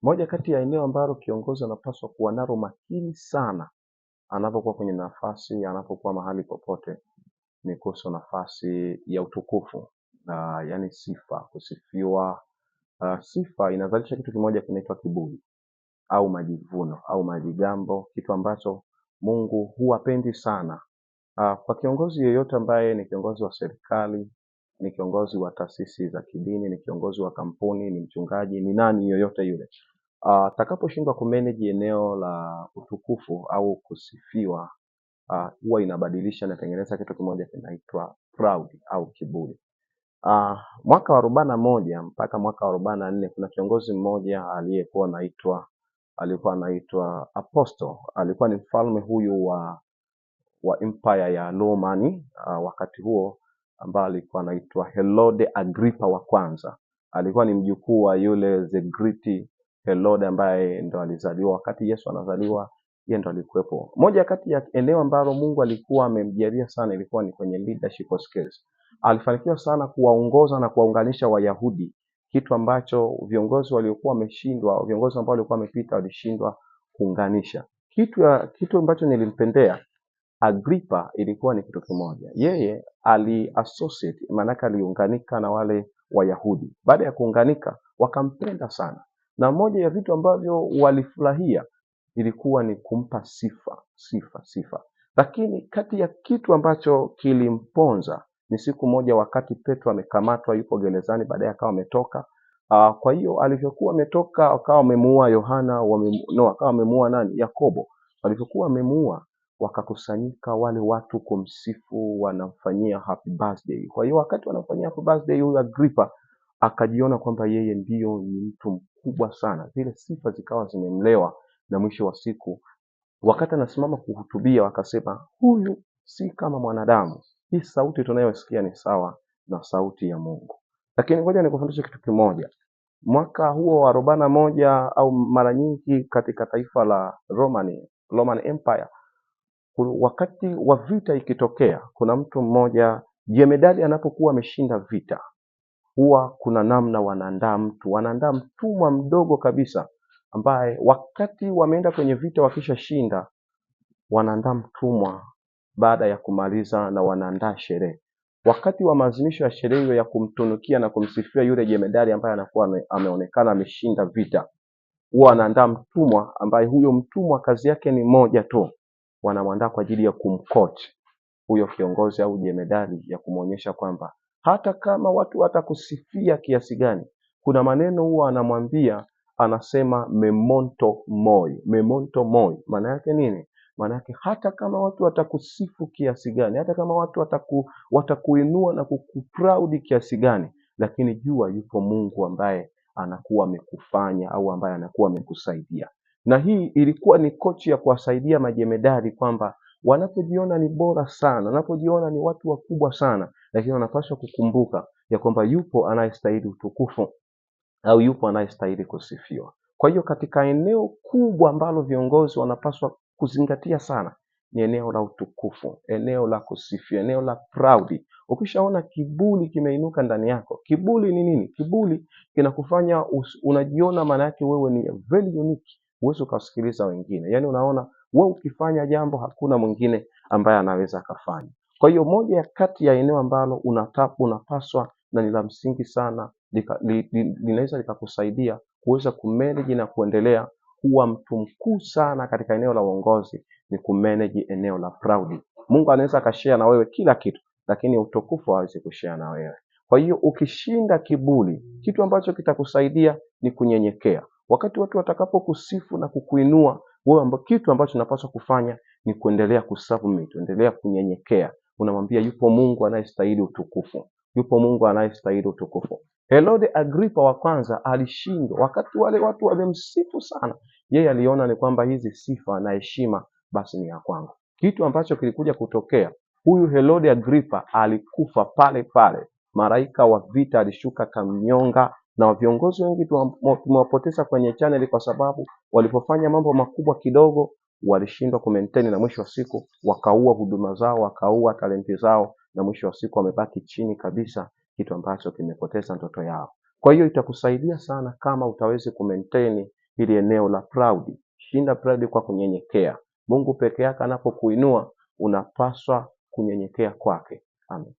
Moja kati ya eneo ambalo kiongozi anapaswa kuwa nalo makini sana anapokuwa kwenye nafasi, anapokuwa mahali popote ni kuhusu nafasi ya utukufu, yaani sifa, kusifiwa. Sifa inazalisha kitu kimoja kinaitwa kiburi au majivuno au majigambo, kitu ambacho Mungu huwapendi sana. Kwa kiongozi yeyote ambaye ni kiongozi wa serikali, ni kiongozi wa taasisi za kidini, ni kiongozi wa kampuni, ni mchungaji, ni nani yoyote yule, atakaposhindwa kumanage eneo la utukufu au kusifiwa, huwa inabadilisha, inatengeneza kitu kimoja kinaitwa proud au kiburi. Mwaka wa 41 mpaka mwaka wa 44 kuna kiongozi mmoja alikuwa anaitwa Apostle. Alikuwa ni mfalme huyu wa empire ya Romani wakati huo, ambaye alikuwa anaitwa Herode Agrippa wa kwanza. Alikuwa ni mjukuu wa yule the great Herode ambaye ndo alizaliwa wakati Yesu anazaliwa, yeye ndo alikuwepo. Moja kati ya eneo ambalo Mungu alikuwa amemjalia sana ilikuwa ni kwenye leadership skills. Alifanikiwa sana kuwaongoza na kuwaunganisha Wayahudi, kitu ambacho viongozi waliokuwa wameshindwa, viongozi ambao walikuwa wamepita walishindwa kuunganisha. Kitu ambacho nilimpendea Agrippa ilikuwa ni kitu kimoja. Yeye associate, maanake aliunganika na wale Wayahudi. Baada ya kuunganika wakampenda sana, na moja ya vitu ambavyo walifurahia ilikuwa ni kumpa sifa. Lakini kati ya kitu ambacho kilimponza ni siku moja wakati Petro amekamatwa, yupo gerezani, baadaye akawa ametoka. Kwa hiyo alivyokuwa ametoka akawa wamemuua akawa wamemuua nani? Yakobo. Walivyokuwa wamemuua wakakusanyika wale watu kumsifu, wanamfanyia happy birthday. Kwa hiyo wakati wanamfanyia happy birthday, huyu Agrippa akajiona kwamba yeye ndio ni mtu mkubwa sana. Zile sifa zikawa zimemlewa, na mwisho wa siku wakati anasimama kuhutubia wakasema, huyu si kama mwanadamu, hii sauti tunayosikia ni sawa na sauti ya Mungu. Lakini ngoja nikufundishe kitu kimoja. Mwaka huo wa 41 au mara nyingi katika taifa la Roman Empire, wakati wa vita ikitokea, kuna mtu mmoja jemedali anapokuwa ameshinda vita, huwa kuna namna wanaandaa mtumwa mdogo kabisa, ambaye wakati wameenda kwenye vita wakishashinda, wanaandaa mtumwa baada ya kumaliza, na wanaandaa sherehe. Wakati wa maadhimisho ya sherehe hiyo ya kumtunukia na kumsifia yule jemedali ambaye anakuwa ameonekana ameshinda vita, huwa anaandaa mtumwa ambaye huyo mtumwa kazi yake ni moja tu, wanamwandaa kwa ajili ya kumcoach huyo kiongozi au jemedali, ya kumuonyesha kwamba hata kama watu watakusifia kiasi gani, kuna maneno huwa anamwambia, anasema memento mori. Maana yake nini? Maana yake hata kama watu watakusifu kiasi gani, hata kama watu watakuinua na kukuproud kiasi gani, lakini jua yupo Mungu ambaye anakuwa amekufanya au ambaye anakuwa amekusaidia. Na hii ilikuwa ni kochi ya kuwasaidia majemedari kwamba wanapojiona ni bora sana, wanapojiona ni watu wakubwa sana, lakini wanapaswa kukumbuka ya kwamba yupo anayestahili utukufu au yupo anayestahili kusifiwa. Kwa hiyo katika eneo kubwa ambalo viongozi wanapaswa kuzingatia sana ni eneo la utukufu, eneo la kusifia, eneo la proud. Ukishaona kiburi kimeinuka ndani yako, kiburi ni nini? Kiburi kinakufanya unajiona maana yake wewe ni very unique, huwezi ukasikiliza wengine. Yaani unaona wewe ukifanya jambo hakuna mwingine ambaye anaweza akafanya. Kwa hiyo moja ya kati ya eneo ambalo unapaswa na ni la msingi sana, linaweza likakusaidia kuweza kumanage na kuendelea kuwa mtu mkuu sana katika eneo la uongozi, ni kumanage eneo la proud. Mungu anaweza akashare na wewe kila kitu, lakini utukufu hawezi kushare na wewe. Kwa hiyo ukishinda kiburi, kitu ambacho kitakusaidia ni kunyenyekea. Wakati watu watakapokusifu na kukuinua wewe, kitu ambacho unapaswa kufanya ni kuendelea kusubmit, endelea kunyenyekea. Unamwambia yupo Mungu anayestahili utukufu. Yupo Mungu anayestahili utukufu. Herode Agrippa wa kwanza alishindwa wakati wale watu wamemsifu sana. Yeye aliona ni kwamba hizi sifa na heshima basi ni ya kwangu. Kitu ambacho kilikuja kutokea, huyu Herode Agrippa alikufa pale pale. Malaika wa vita alishuka kamnyonga, na viongozi wengi tumewapoteza kwenye channel kwa sababu walipofanya mambo makubwa kidogo walishindwa kumaintain, na mwisho wa siku wakaua huduma zao, wakaua talenti zao, na mwisho wa siku wamebaki chini kabisa, kitu ambacho kimepoteza ndoto yao. Kwa hiyo itakusaidia sana kama utaweza kumaintain hili eneo la proud. Shinda proud kwa kunyenyekea. Mungu peke yake anapokuinua unapaswa kunyenyekea kwake. Amen.